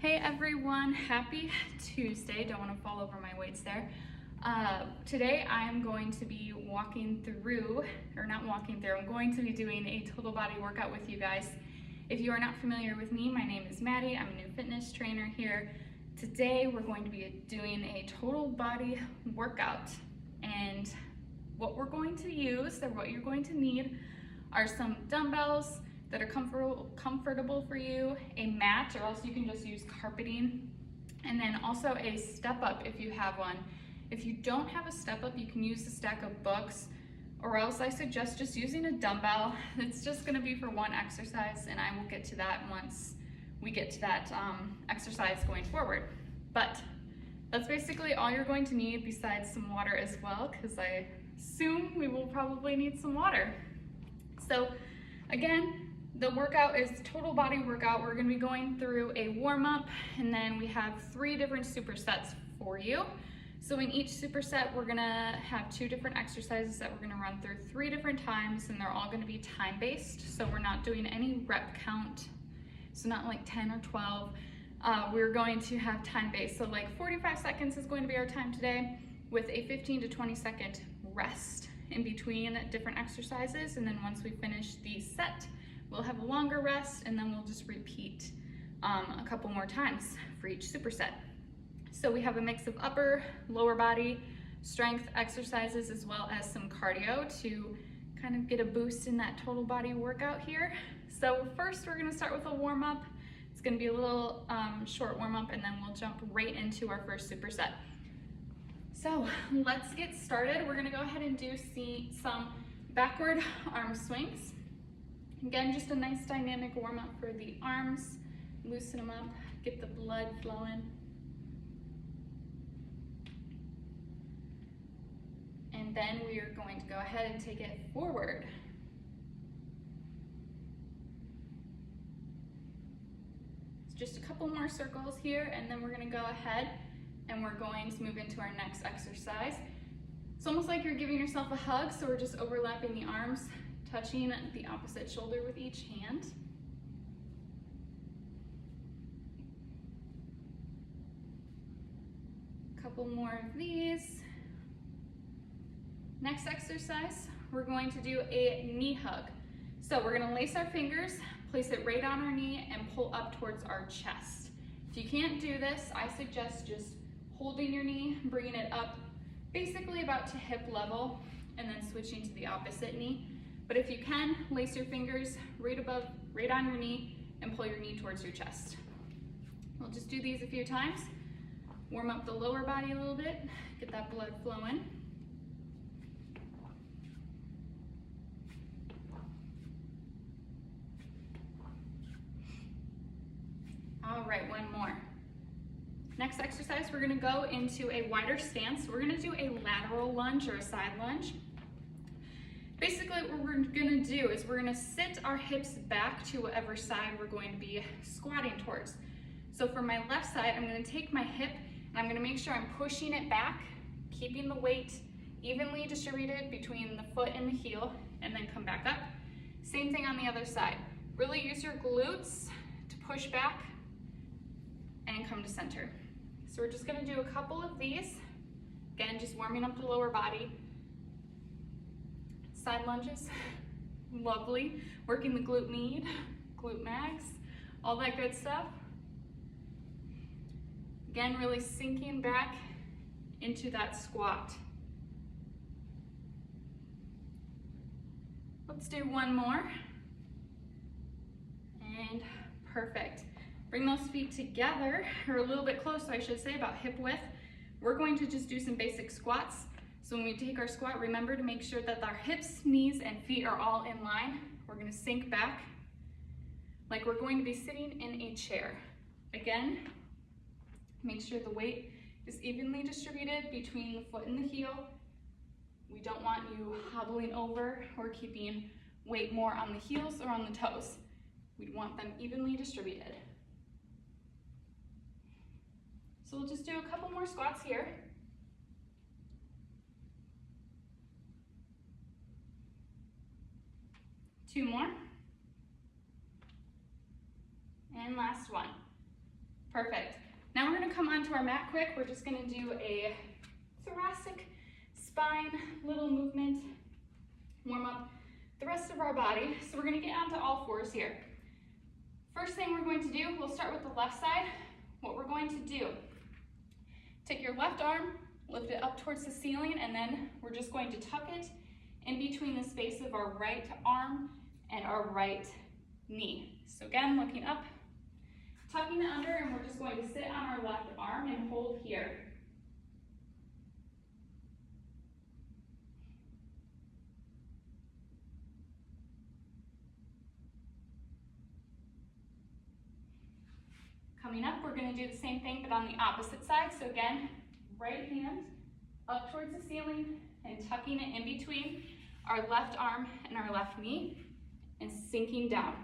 Hey everyone, happy Tuesday. Don't want to fall over my weights there. Today I am going to be I'm going to be doing a total body workout with you guys. If you are not familiar with me, my name is Maddie. I'm a new fitness trainer here. Today we're going to be doing a total body workout, and what we're going to use, or what you're going to need, are some dumbbells that are comfortable for you, a mat, or else you can just use carpeting, and then also a step up if you have one. If you don't have a step up, you can use a stack of books, or else I suggest just using a dumbbell. It's just gonna be for one exercise, and I will get to that once we get to that exercise going forward. But that's basically all you're going to need, besides some water as well, because I assume we will probably need some water. So again, the workout is total body workout. We're gonna be going through a warm up, and then we have 3 different supersets for you. So in each superset, we're gonna have 2 different exercises that we're gonna run through 3 different times, and they're all gonna be time-based. So we're not doing any rep count. So not like 10 or 12. We're going to have time-based. So like 45 seconds is going to be our time today, with a 15 to 20 second rest in between different exercises. And then once we finish the set, we'll have a longer rest, and then we'll just repeat a couple more times for each superset. So we have a mix of upper, lower body, strength exercises, as well as some cardio to kind of get a boost in that total body workout here. So first we're gonna start with a warm up. It's gonna be a little short warm up, and then we'll jump right into our first superset. So let's get started. We're gonna go ahead and do some backward arm swings. Again, just a nice dynamic warm up for the arms. Loosen them up, get the blood flowing. And then we are going to go ahead and take it forward. It's just a couple more circles here, and then we're gonna go ahead and we're going to move into our next exercise. It's almost like you're giving yourself a hug, so we're just overlapping the arms, touching the opposite shoulder with each hand. A couple more of these. Next exercise, we're going to do a knee hug. So we're gonna lace our fingers, place it right on our knee, and pull up towards our chest. If you can't do this, I suggest just holding your knee, bringing it up basically about to hip level, and then switching to the opposite knee. But if you can, lace your fingers right on your knee, and pull your knee towards your chest. We'll just do these a few times. Warm up the lower body a little bit, get that blood flowing. All right, one more. Next exercise, we're gonna go into a wider stance. We're gonna do a lateral lunge or a side lunge. Basically, what we're gonna do is we're gonna sit our hips back to whatever side we're going to be squatting towards. So for my left side, I'm gonna take my hip, and I'm gonna make sure I'm pushing it back, keeping the weight evenly distributed between the foot and the heel, and then come back up. Same thing on the other side. Really use your glutes to push back and come to center. So we're just gonna do a couple of these. Again, just warming up the lower body. Side lunges, lovely. Working the glute med, glute max, all that good stuff. Again, really sinking back into that squat. Let's do one more. And perfect. Bring those feet together, or a little bit closer, I should say, about hip width. We're going to just do some basic squats. So when we take our squat, remember to make sure that our hips, knees, and feet are all in line. We're gonna sink back like we're going to be sitting in a chair. Again, make sure the weight is evenly distributed between the foot and the heel. We don't want you hobbling over or keeping weight more on the heels or on the toes. We want them evenly distributed. So we'll just do a couple more squats here. Two more. And last one. Perfect. Now we're gonna come onto our mat quick. We're just gonna do a thoracic spine little movement, warm up the rest of our body. So we're gonna get onto all fours here. First thing we're going to do, we'll start with the left side. What we're going to do, take your left arm, lift it up towards the ceiling, and then we're just going to tuck it in between the space of our right arm and our right knee. So again, looking up, tucking it under, and we're just going to sit on our left arm and hold here. Coming up, we're going to do the same thing, but on the opposite side. So again, right hand up towards the ceiling and tucking it in between our left arm and our left knee and sinking down.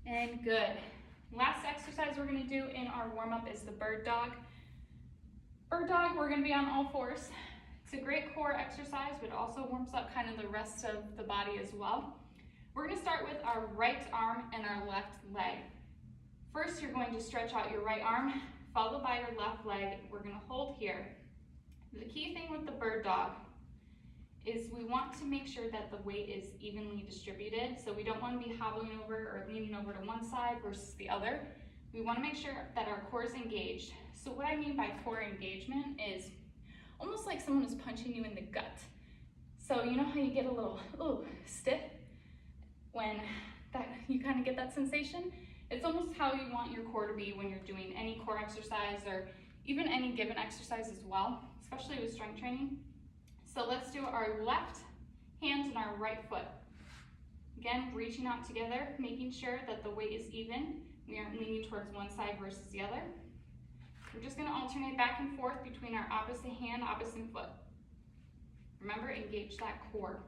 And good. Last exercise we're going to do in our warm-up is the bird dog. Bird dog, we're going to be on all fours. It's a great core exercise, but it also warms up kind of the rest of the body as well. We're going to start with our right arm and our left leg. First, you're going to stretch out your right arm, followed by your left leg. We're going to hold here. The key thing with the bird dog is we want to make sure that the weight is evenly distributed. So we don't want to be hobbling over or leaning over to one side versus the other. We want to make sure that our core is engaged. So what I mean by core engagement is almost like someone is punching you in the gut. So you know how you get a little stiff when you kind of get that sensation? It's almost how you want your core to be when you're doing any core exercise or even any given exercise as well, especially with strength training. So let's do our left hand and our right foot. Again, reaching out together, making sure that the weight is even. We aren't leaning towards one side versus the other. We're just going to alternate back and forth between our opposite hand, opposite foot. Remember, engage that core.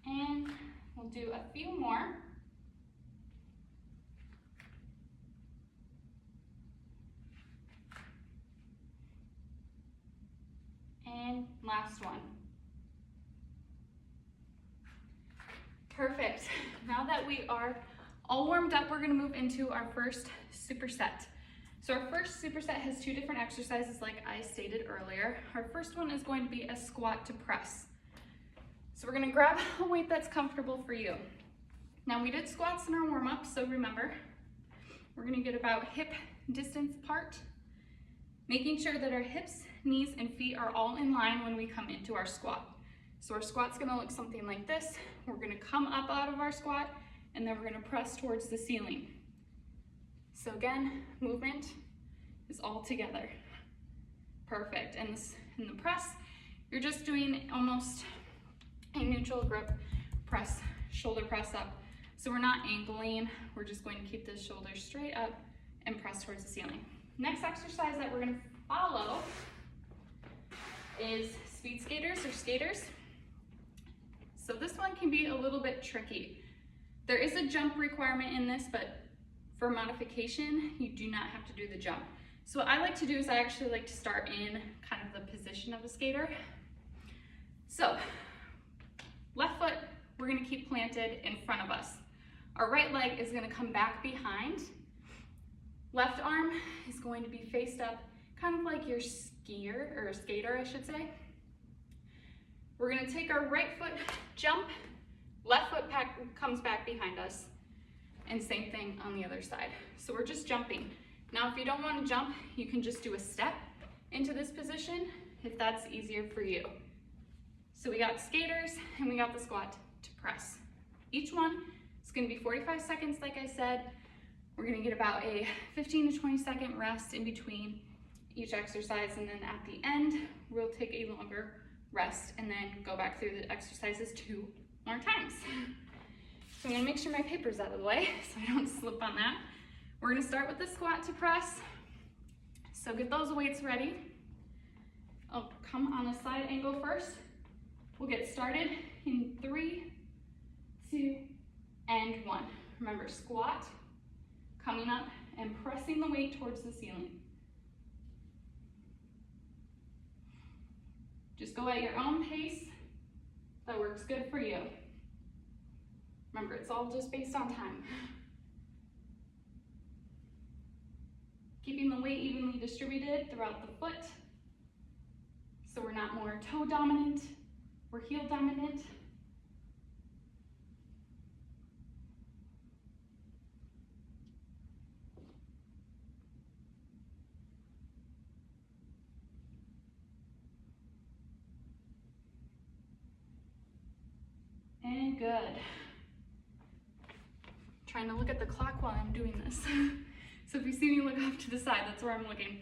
And we'll do a few more. And last one. Perfect. Now that we are all warmed up, we're going to move into our first superset. So our first superset has two different exercises like I stated earlier. Our first one is going to be a squat to press. So we're going to grab a weight that's comfortable for you. Now we did squats in our warm-up, so remember, we're going to get about hip distance apart, making sure that our hips, knees, and feet are all in line when we come into our squat. So our squat's gonna look something like this. We're gonna come up out of our squat, and then we're gonna press towards the ceiling. So again, movement is all together. Perfect. And in the press, you're just doing almost a neutral grip press, shoulder press up. So we're not angling, we're just going to keep the shoulders straight up and press towards the ceiling. Next exercise that we're gonna follow is speed skaters or skaters. So this one can be a little bit tricky. There is a jump requirement in this, but for modification, you do not have to do the jump. So what I like to do is I actually like to start in kind of the position of a skater. So left foot, we're gonna keep planted in front of us. Our right leg is gonna come back behind. Left arm is going to be faced up, kind of like your skier, or skater, I should say. We're gonna take our right foot, jump, left foot comes back behind us, and same thing on the other side. So we're just jumping. Now, if you don't wanna jump, you can just do a step into this position, if that's easier for you. So we got skaters, and we got the squat to press. Each one is gonna be 45 seconds, like I said. We're gonna get about a 15 to 20 second rest in between each exercise, and then at the end, we'll take a longer rest and then go back through the exercises 2 more times. So I'm gonna make sure my paper's out of the way so I don't slip on that. We're gonna start with the squat to press. So get those weights ready. I'll come on a side angle first. We'll get started in 3, 2, and 1. Remember, squat, coming up, and pressing the weight towards the ceiling. Just go at your own pace that works good for you. Remember, it's all just based on time. Keeping the weight evenly distributed throughout the foot, so we're not more toe dominant, we're heel dominant. And good. Trying to look at the clock while I'm doing this. So if you see me look off to the side, that's where I'm looking.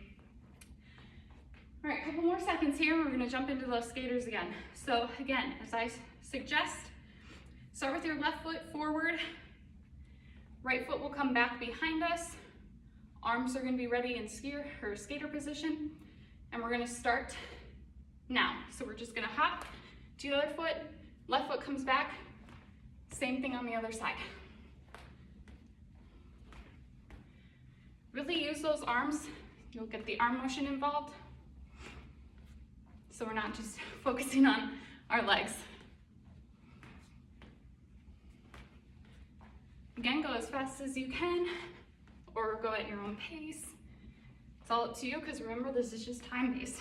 All right, a couple more seconds here. We're gonna jump into those skaters again. So again, as I suggest, start with your left foot forward. Right foot will come back behind us. Arms are gonna be ready in skater position. And we're gonna start now. So we're just gonna hop to the other foot. Left foot comes back. Same thing on the other side. Really use those arms. You'll get the arm motion involved. So we're not just focusing on our legs. Again, go as fast as you can or go at your own pace. It's all up to you because remember, this is just time-based.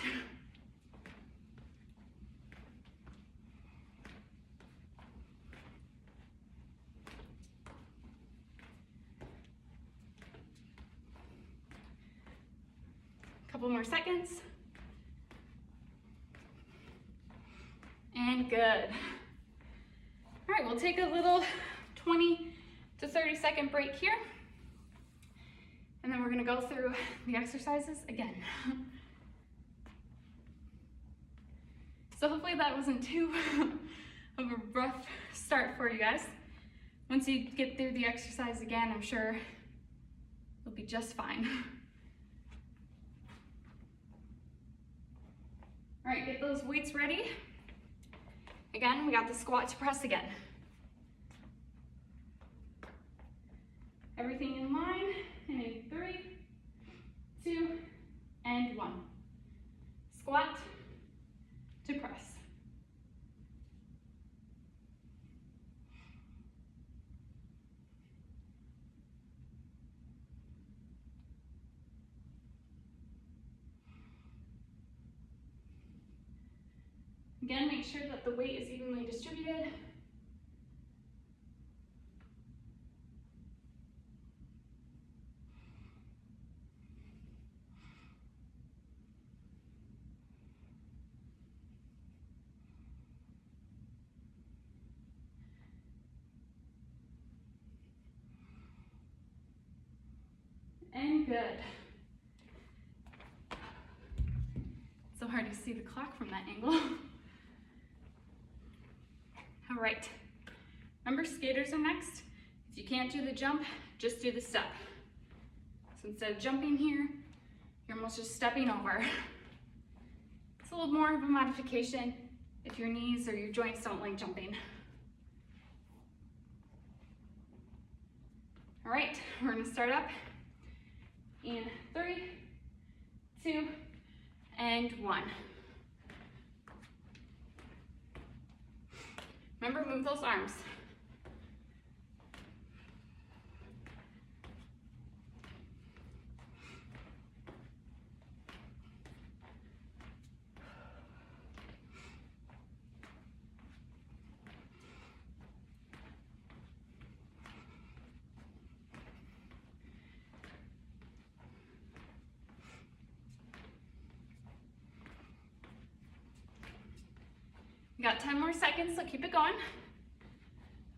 Couple more seconds. And good. All right, we'll take a little 20 to 30 second break here. And then we're gonna go through the exercises again. So hopefully that wasn't too of a rough start for you guys. Once you get through the exercise again, I'm sure you'll be just fine. All right, get those weights ready. Again, we got the squat to press again. Everything in line, and in 3, 2, and 1. Squat to press. Again, make sure that the weight is evenly distributed. And good. It's so hard to see the clock from that angle. All right, remember skaters are next. If you can't do the jump, just do the step. So instead of jumping here, you're almost just stepping over. It's a little more of a modification if your knees or your joints don't like jumping. All right, we're gonna start up in 3, 2, and 1. Remember, move those arms. You got 10 more seconds, so keep it going.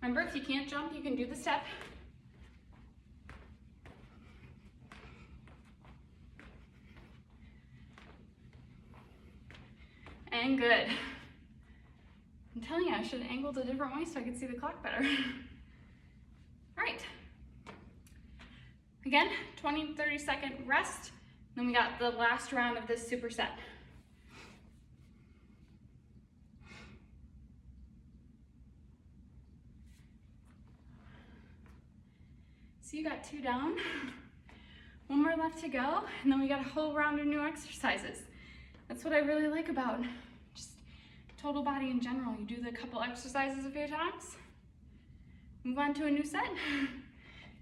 Remember, if you can't jump, you can do the step. And good. I'm telling you, I should have angled a different way so I could see the clock better. All right. Again, 20 to 30 second rest. Then we got the last round of this superset. So you got 2 down. 1 more left to go, and then we got a whole round of new exercises. That's what I really like about just total body in general. You do the couple exercises a few times, move on to a new set.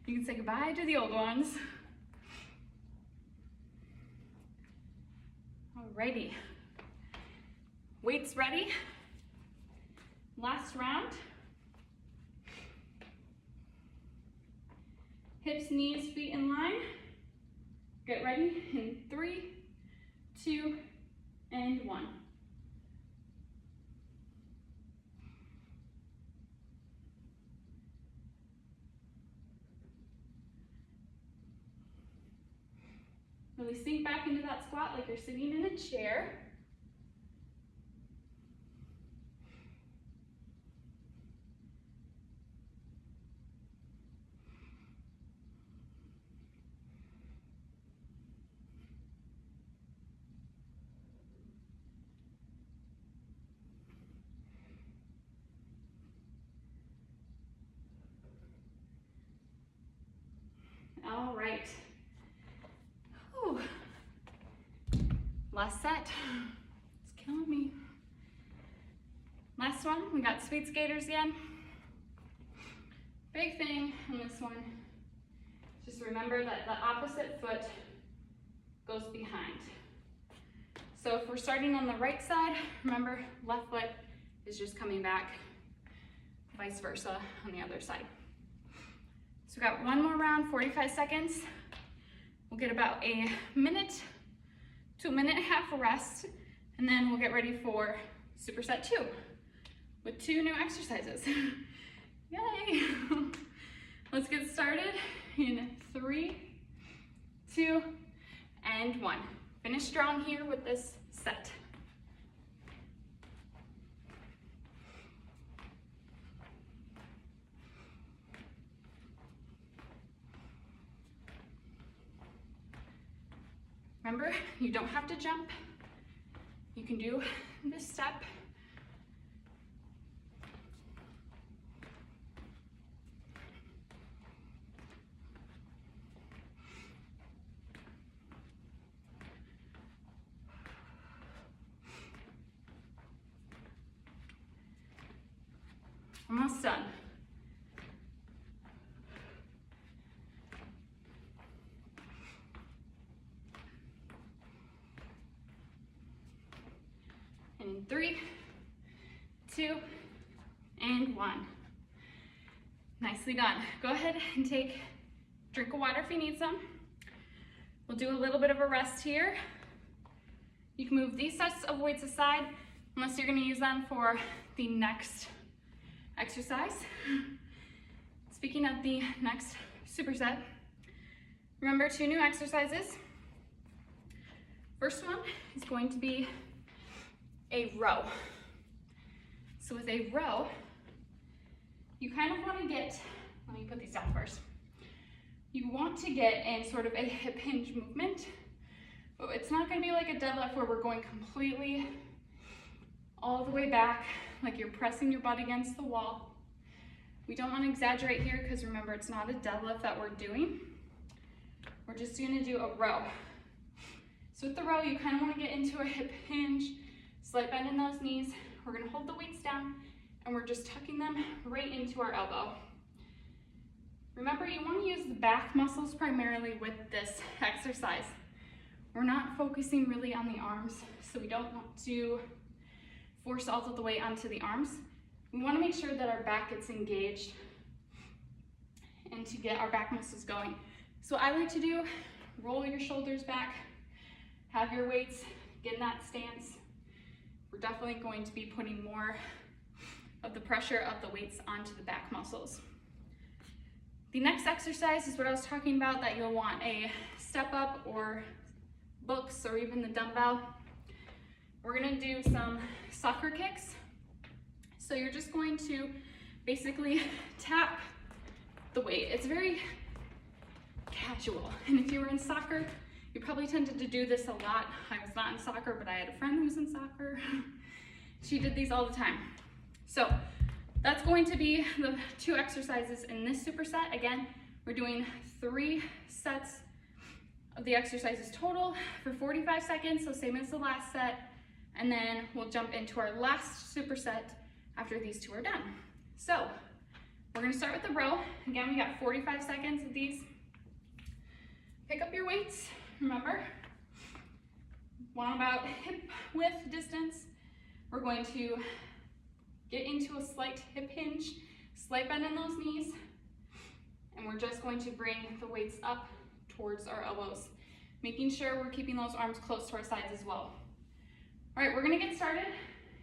You can say goodbye to the old ones. Alrighty, weights ready. Last round. Hips, knees, feet in line. Get ready in 3, 2, and 1. Really sink back into that squat like you're sitting in a chair. All right. Whew. Last set. It's killing me. Last one, we got sweet skaters again. Big thing on this one, just remember that the opposite foot goes behind. So if we're starting on the right side, remember left foot is just coming back, vice versa on the other side. So we got 1 more round, 45 seconds. We'll get about a minute to a minute and a half rest, and then we'll get ready for Superset 2 with 2 new exercises. Yay! Let's get started in 3, 2, and 1. Finish strong here with this set. Remember, you don't have to jump. You can do this step. Almost done. And in 3, 2, and 1. Nicely done. Go ahead and take a drink of water if you need some. We'll do a little bit of a rest here. You can move these sets of weights aside unless you're going to use them for the next exercise. Speaking of the next superset, remember 2 new exercises. First one is going to be a row. So with a row, you kind of want to get, let me put these down first. You want to get in sort of a hip hinge movement. But it's not going to be like a deadlift where we're going completely all the way back, like you're pressing your butt against the wall. We don't want to exaggerate here because remember, it's not a deadlift that we're doing. We're just going to do a row. So with the row, you kind of want to get into a hip hinge, slight bend in those knees. We're going to hold the weights down and we're just tucking them right into our elbow. Remember, you want to use the back muscles primarily with this exercise. We're not focusing really on the arms, so we don't want to force all of the weight onto the arms. We want to make sure that our back gets engaged and to get our back muscles going. So what I like to do, roll your shoulders back, have your weights, get in that stance. We're definitely going to be putting more of the pressure of the weights onto the back muscles. The next exercise is what I was talking about, that you'll want a step up or books or even the dumbbell. We're gonna do some soccer kicks. So you're just going to basically tap the weight. It's very casual. And if you were in soccer, you probably tended to do this a lot. I was not in soccer, but I had a friend who was in soccer. She did these all the time. So that's going to be the 2 exercises in this superset. Again, We're doing 3 sets of the exercises total for 45 seconds, so same as the last set, and then we'll jump into our last superset after these 2 are done. So we're gonna start with the row. Again, we got 45 seconds of these. Pick up your weights, remember, want about hip width distance. We're going to get into a slight hip hinge, slight bend in those knees, and we're just going to bring the weights up towards our elbows, making sure we're keeping those arms close to our sides as well. All right, we're gonna get started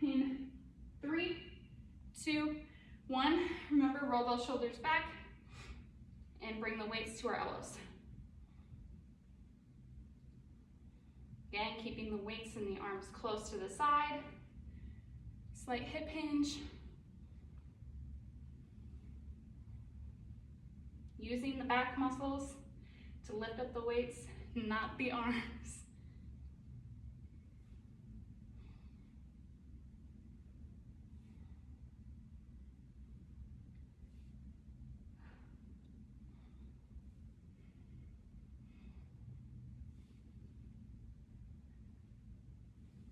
in 3, 2, 1. Remember, roll those shoulders back and bring the weights to our elbows. Again, keeping the weights and the arms close to the side. Slight hip hinge. Using the back muscles to lift up the weights, not the arms.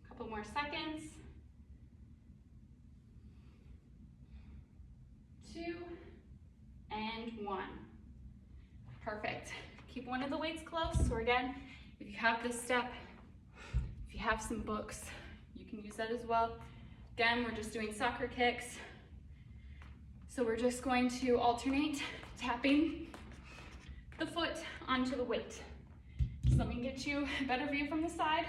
Couple more seconds. 2 and 1. Perfect. Keep one of the weights close. So again, if you have this step, if you have some books, you can use that as well. Again, we're just doing soccer kicks. So we're just going to alternate tapping the foot onto the weight. So let me get you a better view from the side.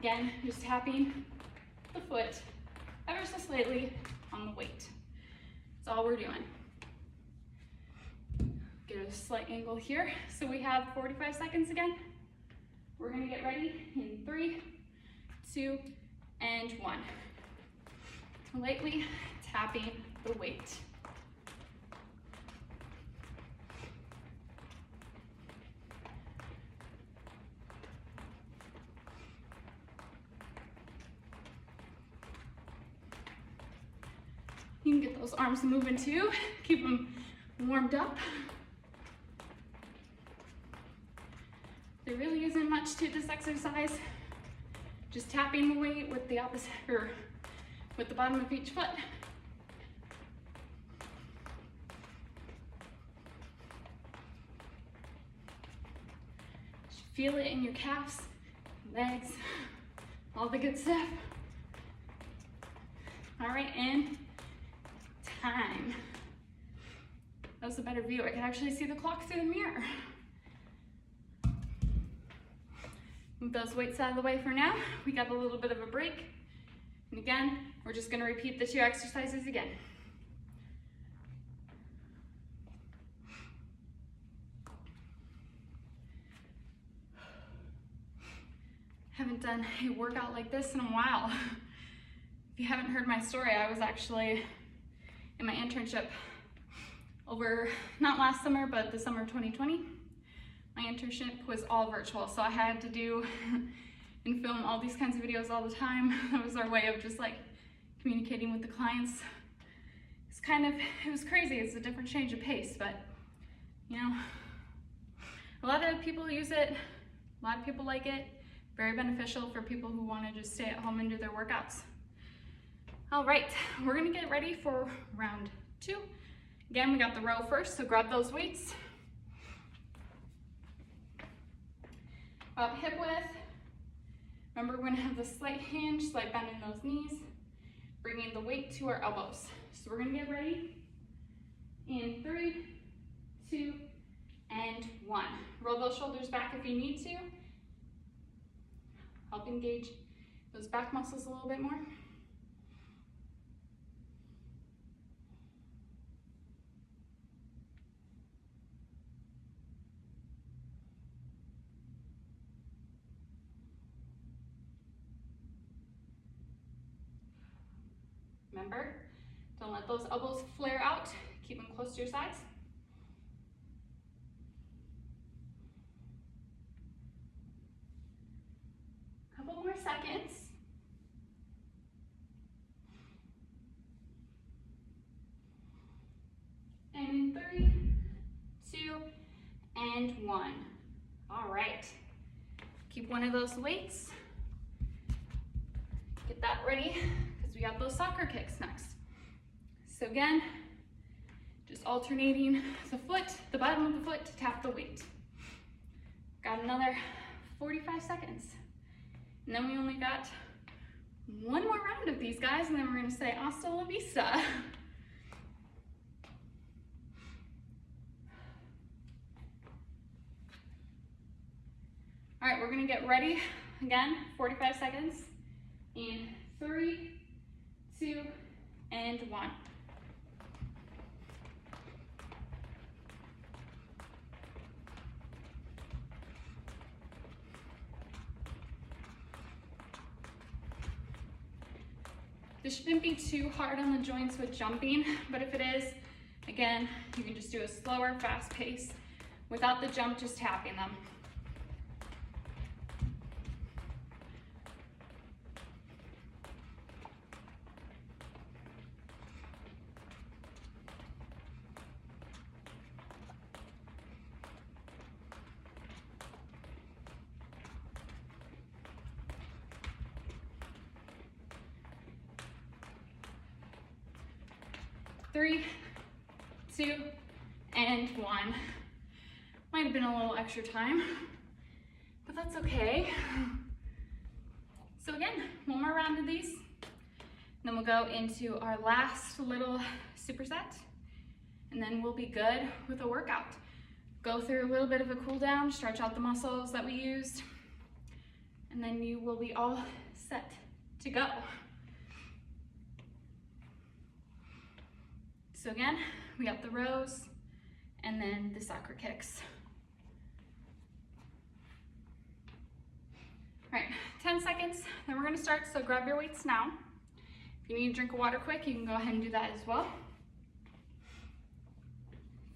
Again, just tapping the foot ever so slightly on the weight. That's all we're doing. Get a slight angle here. So we have 45 seconds again. We're gonna get ready in 3, 2, and 1. Lightly tapping the weight. You can get those arms moving too. Keep them warmed up. There really isn't much to this exercise. Just tapping the weight with the opposite, or with the bottom of each foot. Just feel it in your calves, legs, all the good stuff. All right, and time. That was a better view. I can actually see the clock through the mirror. Move those weights out of the way for now. We got a little bit of a break. And again, we're just gonna repeat the 2 exercises again. Haven't done a workout like this in a while. If you haven't heard my story, I was actually in my internship over, not last summer, but the summer of 2020. My internship was all virtual, so I had to do and film all these kinds of videos all the time. That was our way of just like communicating with the clients. It was crazy. It's a different change of pace, but you know, a lot of people use it. A lot of people like it. Very beneficial for people who want to just stay at home and do their workouts. All right, we're gonna get ready for round 2. Again, we got the row first, so grab those weights. About hip width. Remember, we're gonna have the slight hinge, slight bend in those knees, bringing the weight to our elbows. So we're gonna get ready in 3, 2, and 1. Roll those shoulders back if you need to. Help engage those back muscles a little bit more. Remember, don't let those elbows flare out. Keep them close to your sides. Couple more seconds. And in 3, and 1. All right. Keep one of those weights. Get that ready because we got those soccer kicks next. So again, just alternating the foot, the bottom of the foot to tap the weight. Got another 45 seconds. And then we only got one more round of these guys, and then we're gonna say hasta la vista. All right, we're gonna get ready again, 45 seconds. In 3, 2, and 1. This shouldn't be too hard on the joints with jumping, but if it is, again, you can just do a slower, fast pace without the jump, just tapping them. Three, 2, and 1. Might have been a little extra time, but that's okay. So again, one more round of these, and then we'll go into our last little superset, and then we'll be good with a workout. Go through a little bit of a cool down, stretch out the muscles that we used, and then you will be all set to go. So again, we got the rows and then the soccer kicks. All right, 10 seconds, then we're gonna start, so grab your weights now. If you need a drink of water quick, you can go ahead and do that as well.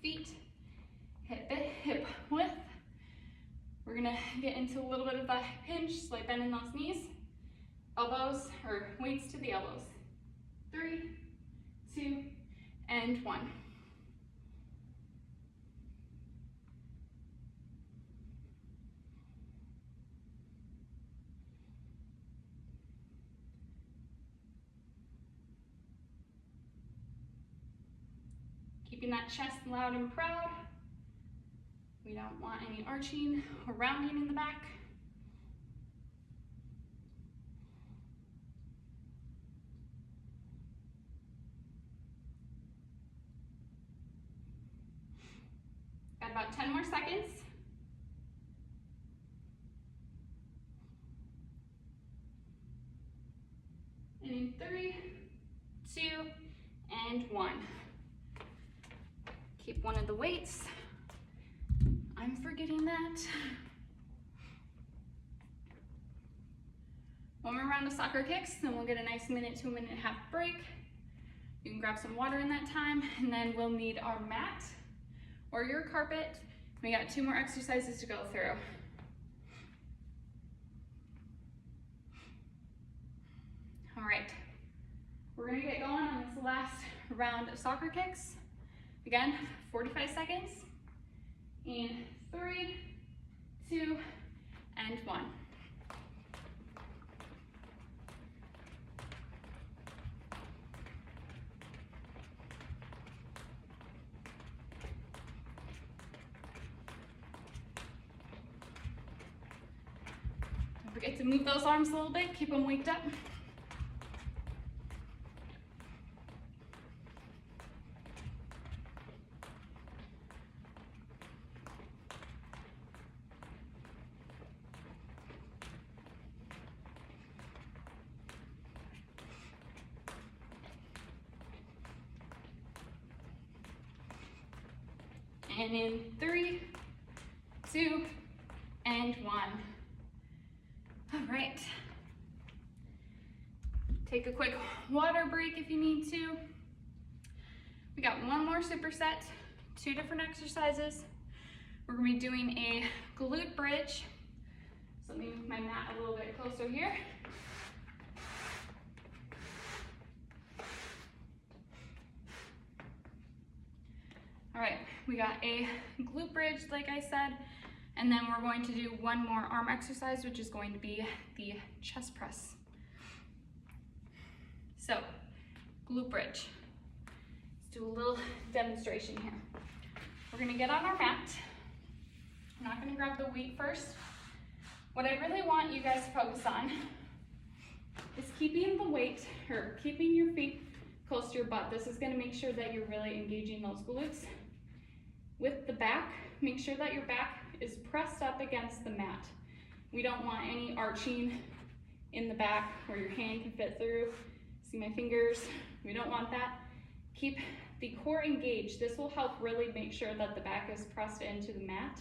Feet, hip width. We're gonna get into a little bit of a hinge, slight bend in those knees. Elbows, or weights to the elbows. 3, 2, and 1. Keeping that chest loud and proud. We don't want any arching or rounding in the back. Got about 10 more seconds. And in 3, 2, and 1. Keep one of the weights. I'm forgetting that. One more round of soccer kicks, then we'll get a nice minute to a minute and a half break. You can grab some water in that time, and then we'll need our mat or your carpet. We got 2 more exercises to go through. All right, we're gonna get going on this last round of soccer kicks. Again, 45 seconds. In 3, 2, and 1. Don't forget to move those arms a little bit, keep them waked up. And in 3, 2, and 1. All right. Take a quick water break if you need to. We got one more superset, 2 different exercises. We're gonna be doing a glute bridge. So let me move my mat a little bit closer here. All right, we got a glute bridge, like I said, and then we're going to do one more arm exercise, which is going to be the chest press. So, glute bridge. Let's do a little demonstration here. We're gonna get on our mat. I'm not gonna grab the weight first. What I really want you guys to focus on is keeping the weight, or keeping your feet close to your butt. This is gonna make sure that you're really engaging those glutes. With the back, make sure that your back is pressed up against the mat. We don't want any arching in the back where your hand can fit through. See my fingers? We don't want that. Keep the core engaged. This will help really make sure that the back is pressed into the mat.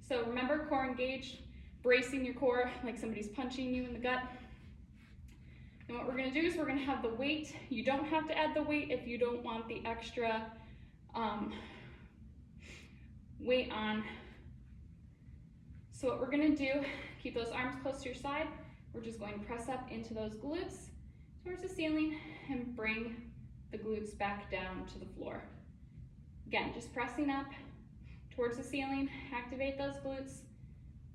So remember, core engaged, bracing your core like somebody's punching you in the gut. And what we're gonna do is we're gonna have the weight. You don't have to add the weight if you don't want the extra weight on. So what we're gonna do, keep those arms close to your side. We're just going to press up into those glutes towards the ceiling and bring the glutes back down to the floor. Again, just pressing up towards the ceiling, activate those glutes,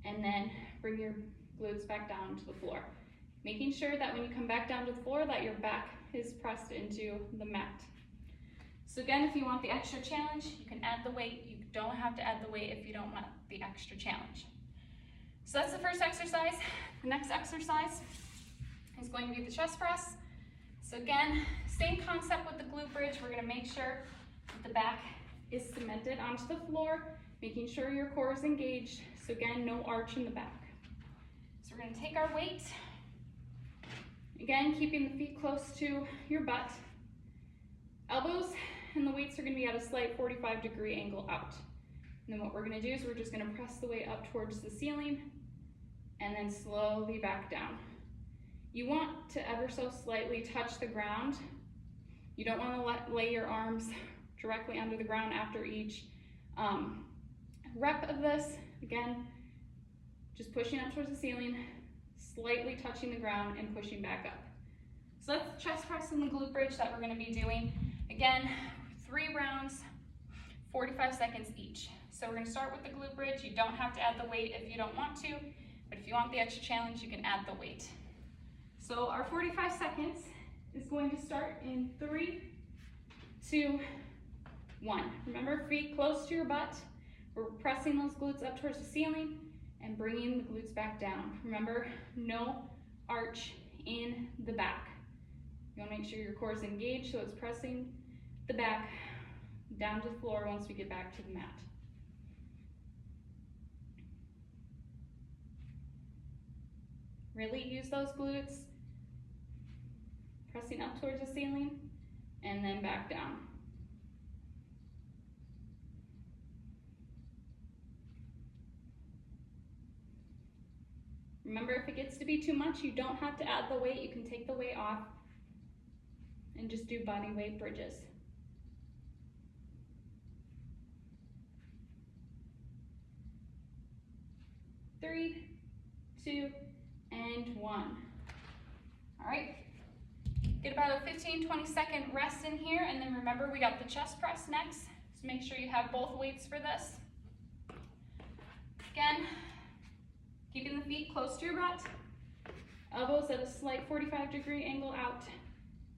and then bring your glutes back down to the floor. Making sure that when you come back down to the floor that your back is pressed into the mat. So again, if you want the extra challenge, you can add the weight. You don't have to add the weight if you don't want the extra challenge. So that's the first exercise. The next exercise is going to be the chest press. So again, same concept with the glute bridge. We're gonna make sure that the back is cemented onto the floor, making sure your core is engaged. So again, no arch in the back. So we're gonna take our weight. Again, keeping the feet close to your butt. Elbows and the weights are gonna be at a slight 45-degree angle out. And then what we're gonna do is we're just gonna press the weight up towards the ceiling and then slowly back down. You want to ever so slightly touch the ground. You don't want to lay your arms directly under the ground after each rep of this. Again, just pushing up towards the ceiling, slightly touching the ground and pushing back up. So that's the chest press and the glute bridge that we're going to be doing. Again, 3 rounds, 45 seconds each. So we're going to start with the glute bridge. You don't have to add the weight if you don't want to, but if you want the extra challenge, you can add the weight. So our 45 seconds is going to start in 3, 2, 1. Remember, feet close to your butt. We're pressing those glutes up towards the ceiling and bringing the glutes back down. Remember, no arch in the back. You want to make sure your core is engaged, so it's pressing the back down to the floor once we get back to the mat. Really use those glutes, pressing up towards the ceiling and then back down. Remember, if it gets to be too much, you don't have to add the weight. You can take the weight off and just do body weight bridges. 3, 2, and 1. All right, get about a 15-20 second rest in here, and then remember we got the chest press next, so make sure you have both weights for this. Again, keeping the feet close to your butt, elbows at a slight 45-degree angle out.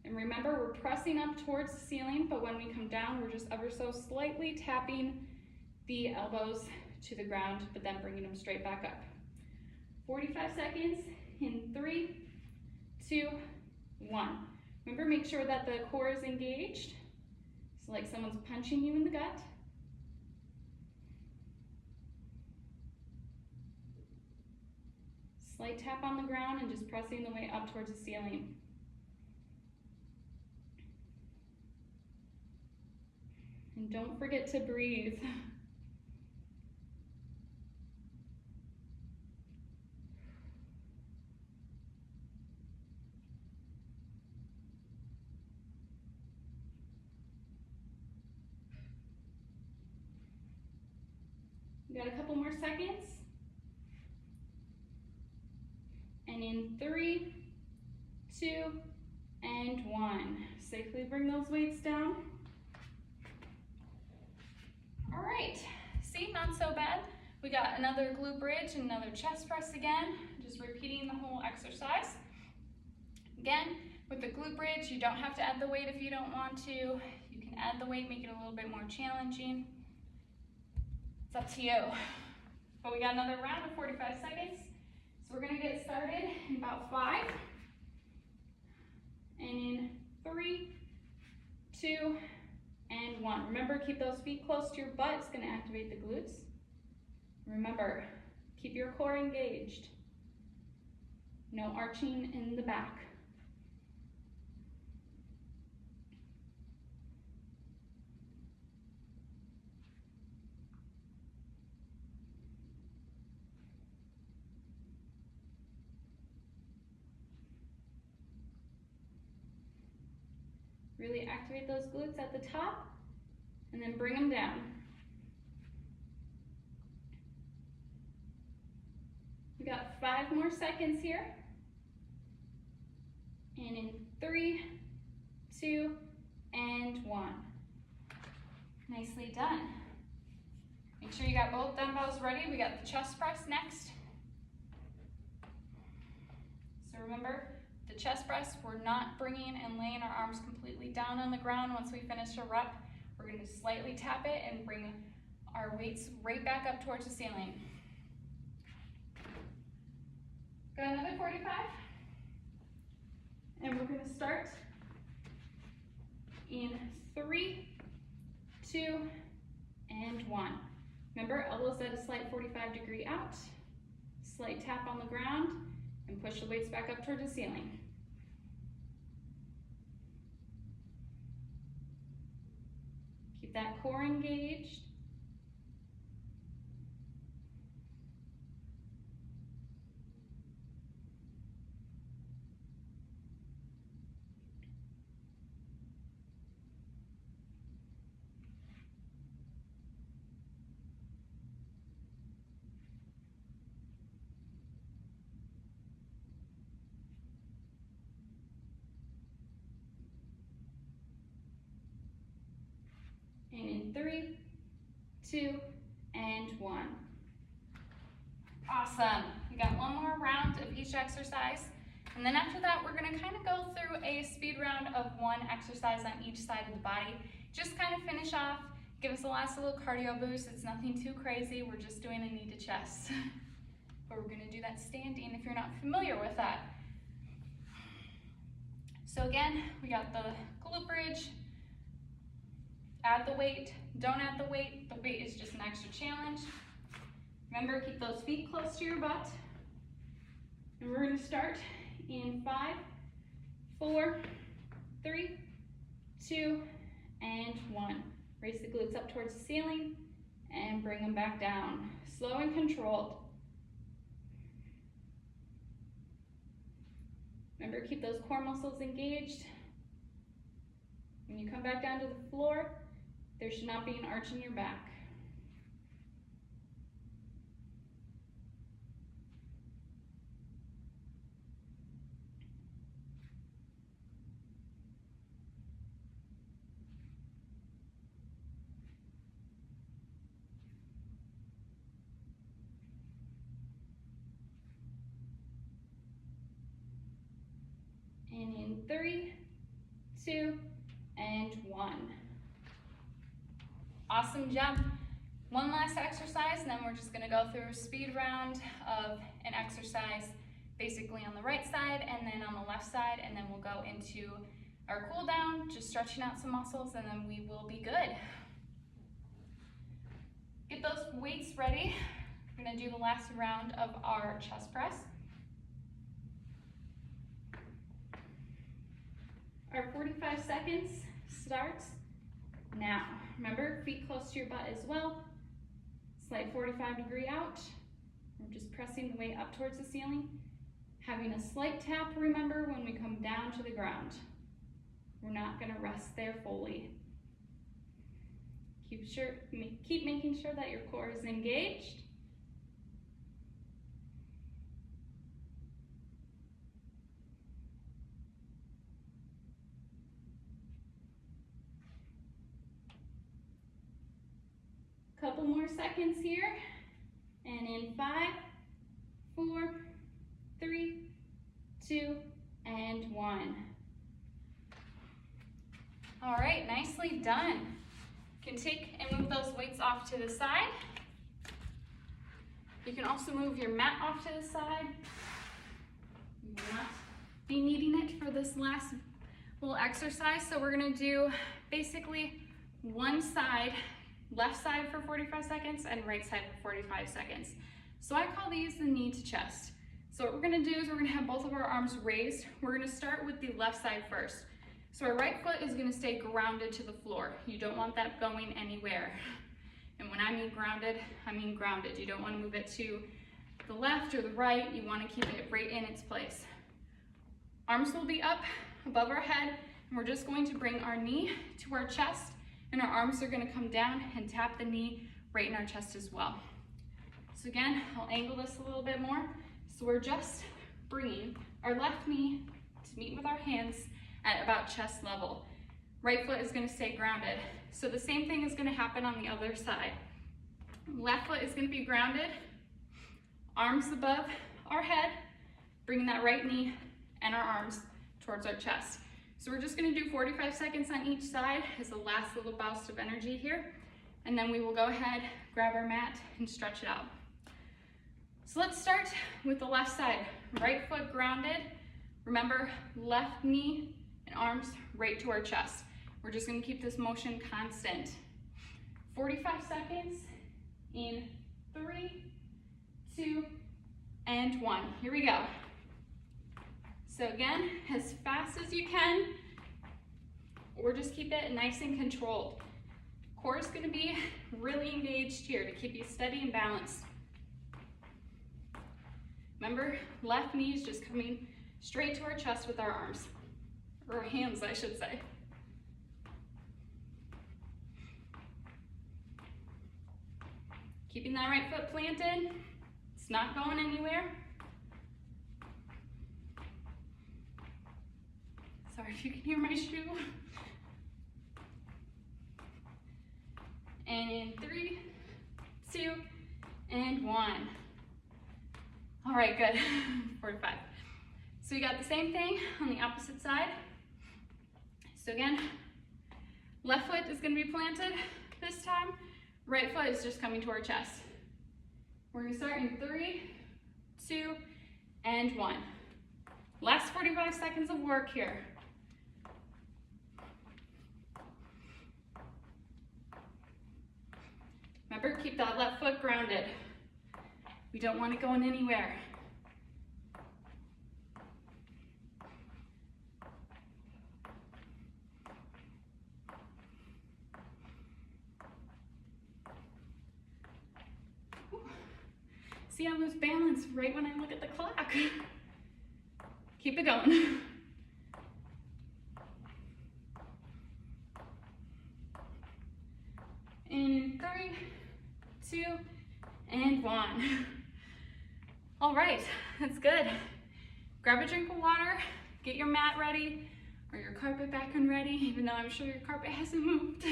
And remember, we're pressing up towards the ceiling, but when we come down, we're just ever so slightly tapping the elbows to the ground, but then bringing them straight back up. 45 seconds in 3, 2, 1. Remember, make sure that the core is engaged. So like someone's punching you in the gut. Slight tap on the ground and just pressing the weight up towards the ceiling. And don't forget to breathe. We got a couple more seconds. And in 3, 2, and 1. Safely bring those weights down. All right, see, not so bad. We got another glute bridge, another chest press again, just repeating the whole exercise. Again, with the glute bridge, you don't have to add the weight if you don't want to. You can add the weight, make it a little bit more challenging. It's up to you. But we got another round of 45 seconds. So we're gonna get started in about 5. And in 3, 2, and 1. Remember, keep those feet close to your butt. It's gonna activate the glutes. Remember, keep your core engaged. No arching in the back. Really activate those glutes at the top and then bring them down. We got 5 more seconds here. And in 3, 2, and 1. Nicely done. Make sure you got both dumbbells ready. We got the chest press next. So remember, the chest press, we're not bringing and laying our arms completely down on the ground once we finish a rep. We're going to slightly tap it and bring our weights right back up towards the ceiling. Got another 45. And we're going to start in 3, 2, and 1. Remember, elbows at a slight 45-degree out, slight tap on the ground, and push the weights back up towards the ceiling. Keep that core engaged. And in 3, 2, and 1. Awesome. We got one more round of each exercise. And then after that, we're gonna kind of go through a speed round of 1 exercise on each side of the body. Just kind of finish off, give us a last little cardio boost. It's nothing too crazy. We're just doing a knee to chest. But we're gonna do that standing if you're not familiar with that. So again, we got the glute bridge. Add the weight, don't add the weight is just an extra challenge. Remember, keep those feet close to your butt. And we're gonna start in 5, 4, 3, 2, and 1. Raise the glutes up towards the ceiling and bring them back down. Slow and controlled. Remember, keep those core muscles engaged. When you come back down to the floor, there should not be an arch in your back. And in 3, 2, and 1. Awesome job. One last exercise, and then we're just gonna go through a speed round of an exercise basically on the right side and then on the left side, and then we'll go into our cool down, just stretching out some muscles, and then we will be good. Get those weights ready. We're gonna do the last round of our chest press. Our 45 seconds starts now. Remember, feet close to your butt as well. Slight 45-degree out. We're just pressing the weight up towards the ceiling. Having a slight tap, remember, when we come down to the ground. We're not gonna rest there fully. Keep making sure that your core is engaged. Couple more seconds here. And in 5, 4, 3, 2, and 1. All right, nicely done. You can take and move those weights off to the side. You can also move your mat off to the side. You will not be needing it for this last little exercise. So we're gonna do basically one side, left side for 45 seconds and right side for 45 seconds. So I call these the knee to chest. So what we're gonna do is we're gonna have both of our arms raised. We're gonna start with the left side first. So our right foot is gonna stay grounded to the floor. You don't want that going anywhere. And when I mean grounded, I mean grounded. You don't wanna move it to the left or the right. You wanna keep it right in its place. Arms will be up above our head, and we're just going to bring our knee to our chest, and our arms are gonna come down and tap the knee right in our chest as well. So again, I'll angle this a little bit more. So we're just bringing our left knee to meet with our hands at about chest level. Right foot is gonna stay grounded. So the same thing is gonna happen on the other side. Left foot is gonna be grounded, arms above our head, bringing that right knee and our arms towards our chest. So we're just gonna do 45 seconds on each side as the last little burst of energy here. And then we will go ahead, grab our mat and stretch it out. So let's start with the left side. Right foot grounded. Remember, left knee and arms right to our chest. We're just gonna keep this motion constant. 45 seconds in 3, 2, and 1. Here we go. So again, as fast as you can, or just keep it nice and controlled. Core is gonna be really engaged here to keep you steady and balanced. Remember, left knee is just coming straight to our chest with our arms, or our hands, I should say. Keeping that right foot planted. It's not going anywhere. Sorry if you can hear my shoe. And in 3, 2, and 1. All right, good. 45. So we got the same thing on the opposite side. So again, left foot is gonna be planted this time. Right foot is just coming to our chest. We're gonna start in 3, 2, and 1. Last 45 seconds of work here. Remember, keep that left foot grounded. We don't want it going anywhere. See, I lose balance right when I look at the clock. Keep it going. In 3, 2, and 1. All right, that's good. Grab a drink of water, get your mat ready, or your carpet back and ready, even though I'm sure your carpet hasn't moved.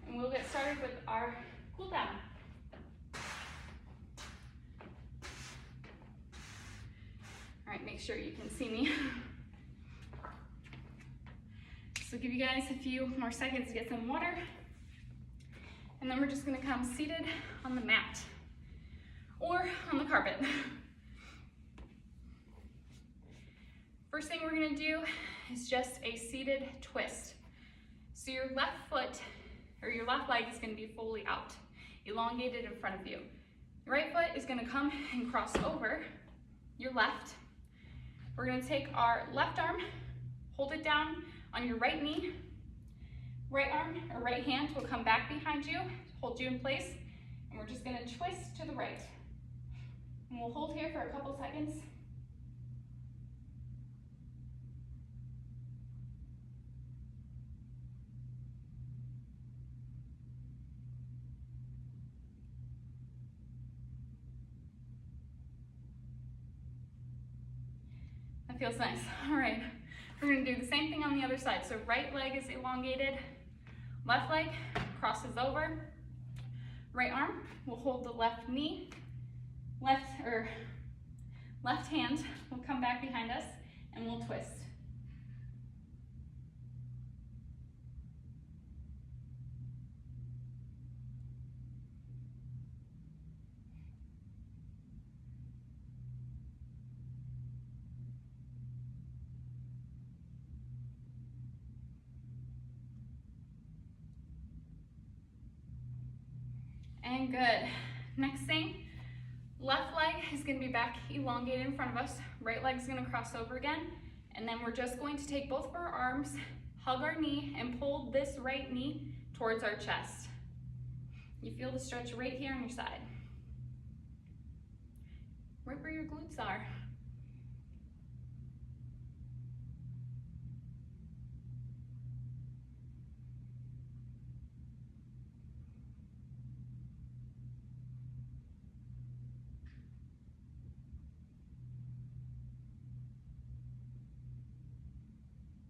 And we'll get started with our cool down. All right, make sure you can see me. So give you guys a few more seconds to get some water. And then we're just gonna come seated on the mat or on the carpet. First thing we're gonna do is just a seated twist. So your left foot, or your left leg is gonna be fully out, elongated in front of you. Your right foot is gonna come and cross over your left. We're gonna take our left arm, hold it down on your right knee. Right arm or right hand will come back behind you, hold you in place, and we're just gonna twist to the right. And we'll hold here for a couple seconds. That feels nice. All right, we're gonna do the same thing on the other side. So right leg is elongated, left leg crosses over. Right arm will hold the left knee. Left hand will come back behind us and we'll twist. And good. Next thing, left leg is going to be back elongated in front of us. Right leg is going to cross over again. And then we're just going to take both of our arms, hug our knee, and pull this right knee towards our chest. You feel the stretch right here on your side. Right where your glutes are.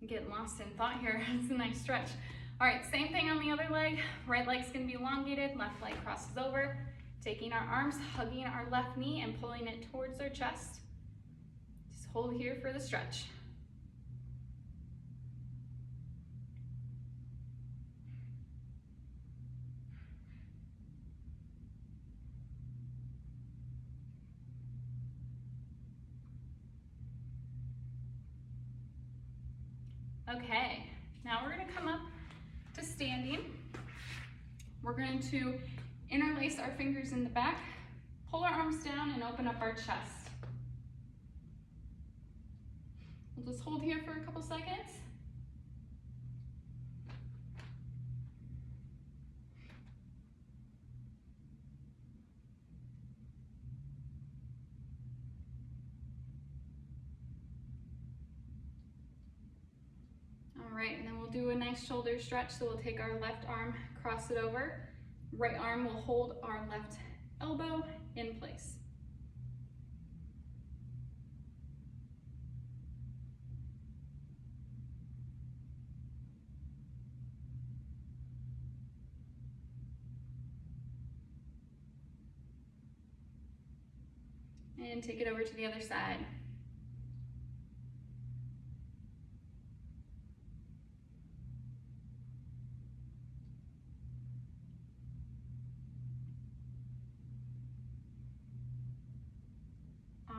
Getting lost in thought here. It's a nice stretch. All right, same thing on the other leg. Right leg's gonna be elongated, left leg crosses over. Taking our arms, hugging our left knee and pulling it towards our chest. Just hold here for the stretch. Okay, now we're gonna come up to standing. We're going to interlace our fingers in the back, pull our arms down and open up our chest. We'll just hold here for a couple seconds. All right, and then we'll do a nice shoulder stretch. So we'll take our left arm, cross it over. Right arm will hold our left elbow in place. And take it over to the other side.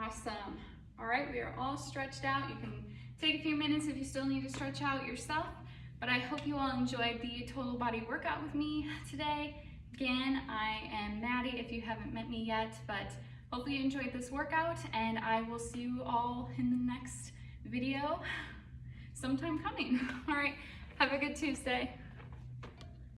Awesome. All right, we are all stretched out. You can take a few minutes if you still need to stretch out yourself, but I hope you all enjoyed the total body workout with me today. Again, I am Maddie if you haven't met me yet, but hopefully you enjoyed this workout, and I will see you all in the next video sometime coming. All right, have a good Tuesday.